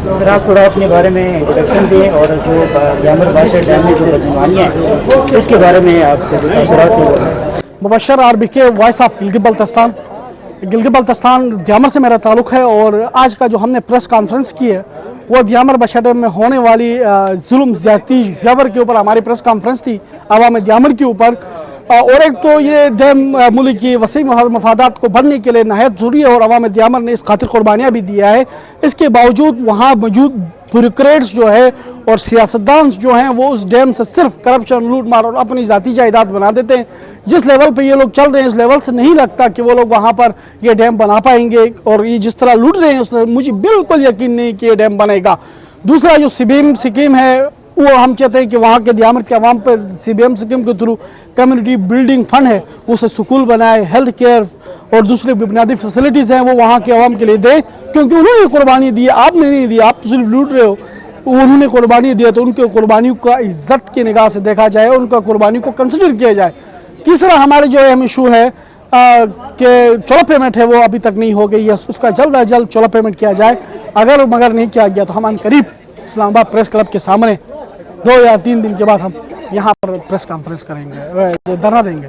Sir आप थोड़ा अपने बारे में इंट्रोडक्शन दें और जो जामर बादशाह डैम में जो बदनवानियाँ हैं इसके बारे में आपके जो तअसुरात हैं। Mubashar RBK voice of Gilgit-Baltistan. Gilgit-Baltistan Diamer से मेरा ताल्लुक़ है और आज का जो हमने प्रेस कॉन्फ्रेंस की है वो द्यामर बादशाह डैम में होने वाली जुल्म ज़्यादती जबर के ऊपर हमारी प्रेस कॉन्फ्रेंस थी अवाम द्यामर के ऊपर। और एक तो ये डैम मुल्क की वसी मफादात को बढ़ने के लिए नहायत ज़रूरी है और अवाम द्यामर ने इस खातिर कुर्बानियाँ भी दिया है। इसके बावजूद वहाँ मौजूद ब्यूरोक्रेट्स जो है और सियासतदान जो हैं वो उस डैम से सिर्फ करप्शन, लूट मार और अपनी ज़ाती जायदाद बना देते हैं। जिस लेवल पे ये लोग चल रहे हैं इस लेवल से नहीं लगता कि वो लोग वहाँ पर ये डैम बना पाएंगे और ये जिस तरह लूट रहे हैं उस मुझे बिल्कुल यकीन नहीं कि ये डैम बनेगा। दूसरा जो CBM स्कीम है वो हम चाहते हैं कि वहाँ के द्यामर के अवाम पर CBM स्कीम के थ्रू कम्युनिटी बिल्डिंग फंड है उसे स्कूल बनाए, हेल्थ केयर और दूसरे बुनियादी फैसिलिटीज़ हैं वो वहाँ के अवाम के लिए दें, क्योंकि उन्होंने कुर्बानी दी, आपने नहीं दी, आप तो सिर्फ लूट रहे हो। उन्होंने कुर्बानी दिया तो उनके कुर्बानियों का इज्जत की निगाह से देखा जाए, उनका कुर्बानी को कंसिडर किया जाए। तीसरा हमारे जो अहम इशू है कि चोला पेमेंट है वो अभी तक नहीं हो गई है, उसका जल्द अज जल्द चोला पेमेंट किया जाए। अगर मगर नहीं किया गया तो हम अनकरीब इस्लामाबाद प्रेस क्लब के सामने 2 या 3 दिन के बाद हम यहाँ पर प्रेस कॉन्फ्रेंस करेंगे, धरना देंगे।